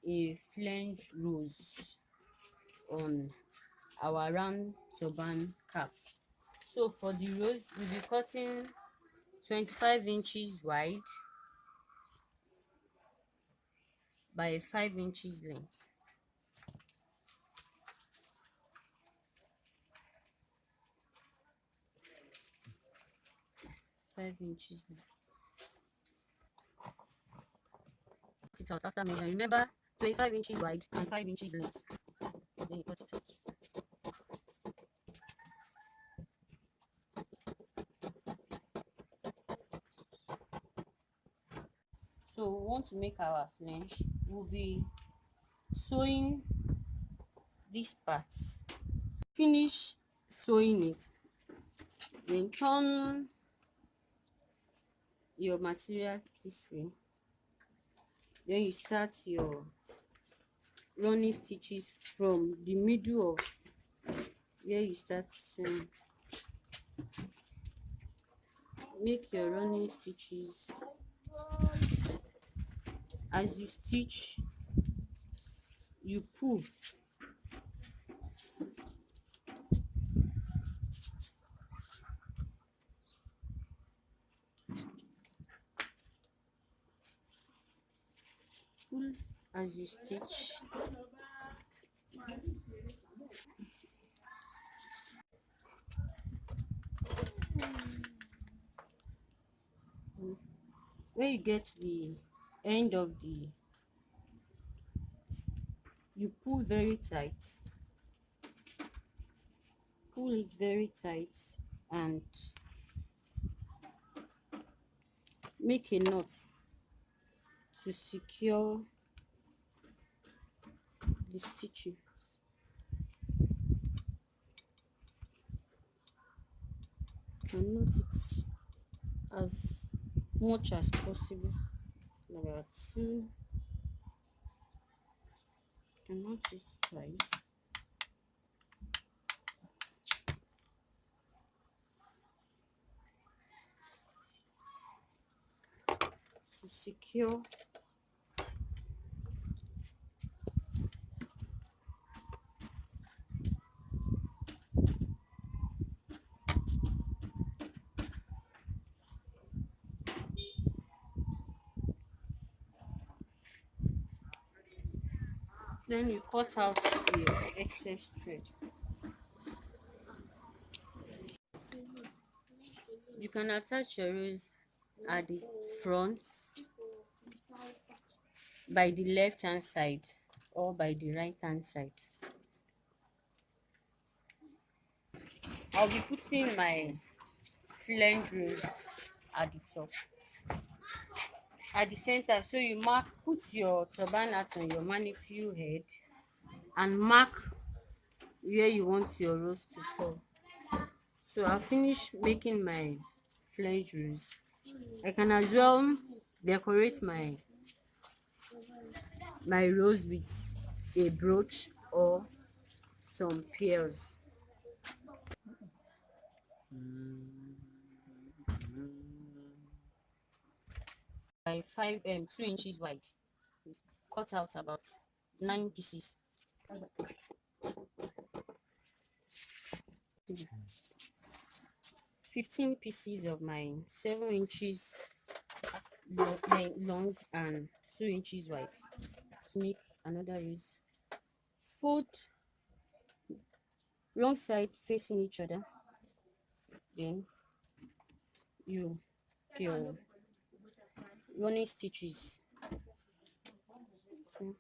a flange rose on our round turban cap. So for the rose, we'll be cutting 25 inches wide by 5 inches length. Cut it out after measuring. Remember, 25 inches wide and 5 inches length. Then you cut it out. So we want to make our flange. We'll be sewing these parts. Finish sewing it, then turn your material this way. Then you start your running stitches from the middle of where you start sewing. Make your running stitches. As you stitch, you pull. Pull as you stitch. When you get the end of you pull very tight. Pull it very tight and make a knot to secure the stitching. You can knot it as much as possible. Number 2, you can knot it twice. To secure then you cut out the excess thread. You can attach your rose at the front by the left hand side or by the right hand side. I'll be putting my flange rose at the top, at the center. So you put your turban hat on your manifold head and mark where you want your rose to fall. So I'll finish making my flange rose. I can as well decorate my rose with a brooch or some pearls. By 2 inches wide. Cut out about 9 pieces. 15 pieces of my 7 inches long and 2 inches wide to make another rose. Fold wrong side facing each other. Then your running stitches. So,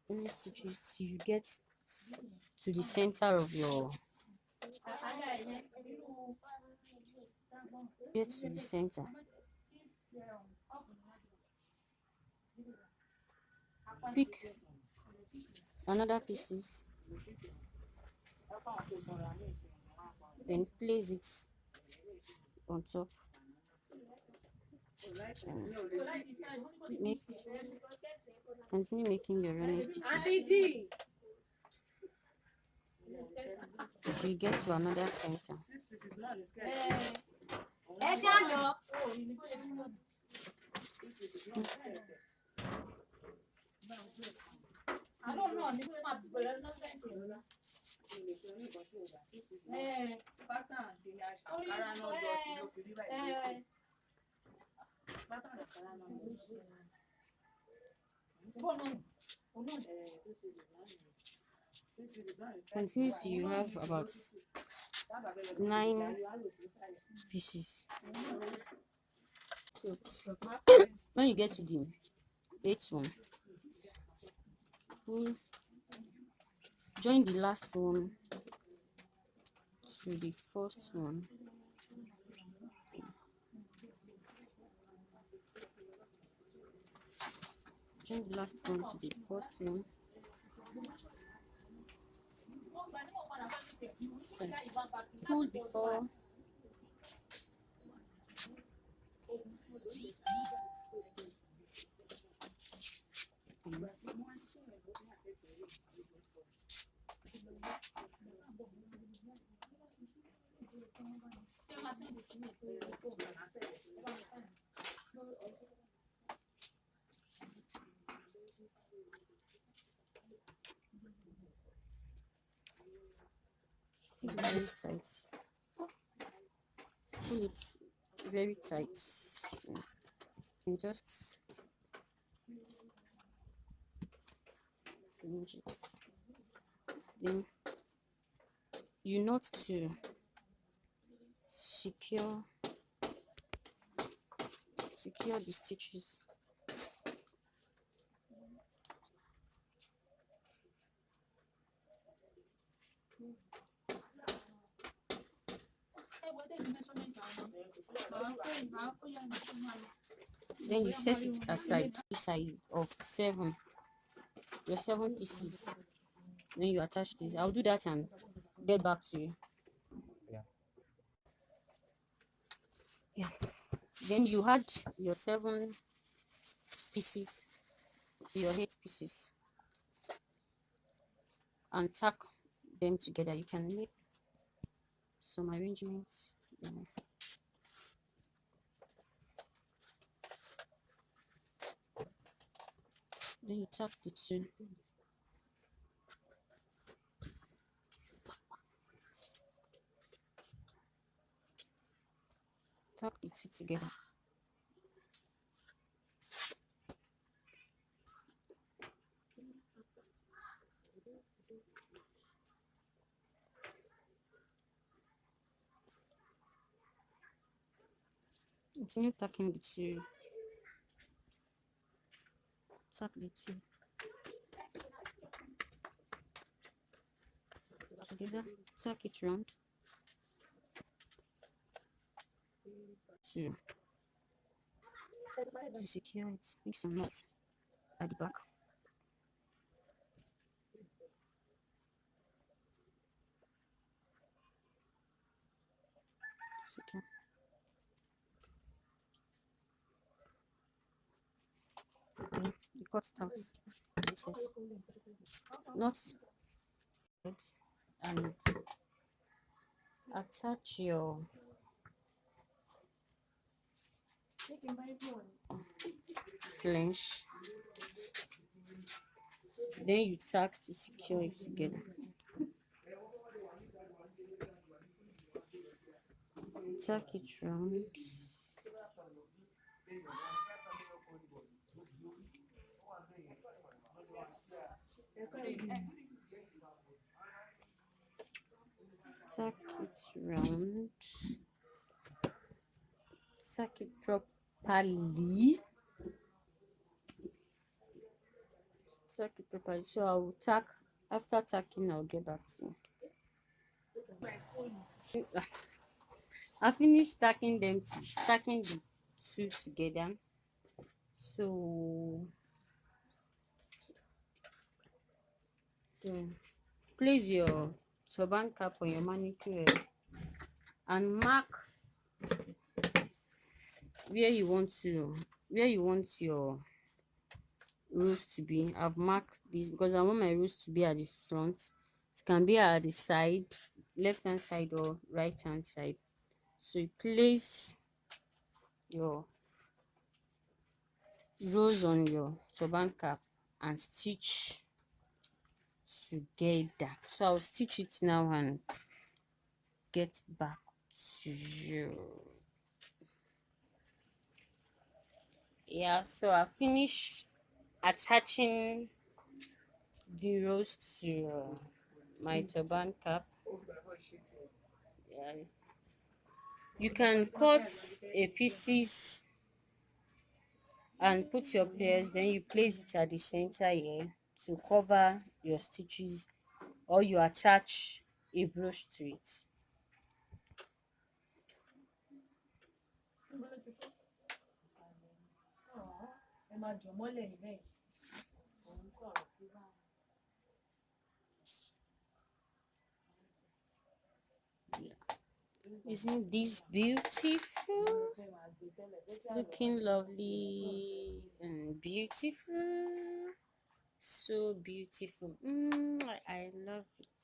running stitches till you get to the center of your center. Pick another pieces, then place it on top. Continue making your running stitches till you get to another center. Continue till you have about 9 pieces. So when you get to the 8th one, join the last one to the first one. Join the last one to the first one. So, pull before very tight. Pull it very tight. You can just finish it. Then you knot to secure the stitches. Then you set it aside, side of your 7 pieces. Then you attach this. I'll do that and get back to you. Yeah. Then you add your 7 pieces to your 8 pieces and tack them together. You can make some arrangements. Yeah. Then you tack the 2. Tack the 2 together. Continue tacking the 2. Tack the 2 together. Tack it round. 2 to secure it. Make some knots at the back. Secure. Okay. You cut it out. Pieces. Knots and attach your flange. Then you tack to secure it together. Tack it round. Tack it round. Tack it properly. Tack it properly. So I will tack. After tacking, I'll get back to you. I finished tacking the 2 together. So place your turban cap on your manicure and mark where you want your rose to be. I've marked this because I want my rose to be at the front. It can be at the side, left hand side or right hand side. So you place your rose on your turban cap and stitch together. So I'll stitch it now and get back to you. Yeah, so I finished attaching the rows to my turban cap. Yeah. You can cut a pieces and put your pairs, then you place it at the center here to cover your stitches, or you attach a brush to it. Isn't this beautiful? It's looking lovely and beautiful. So beautiful. I love it.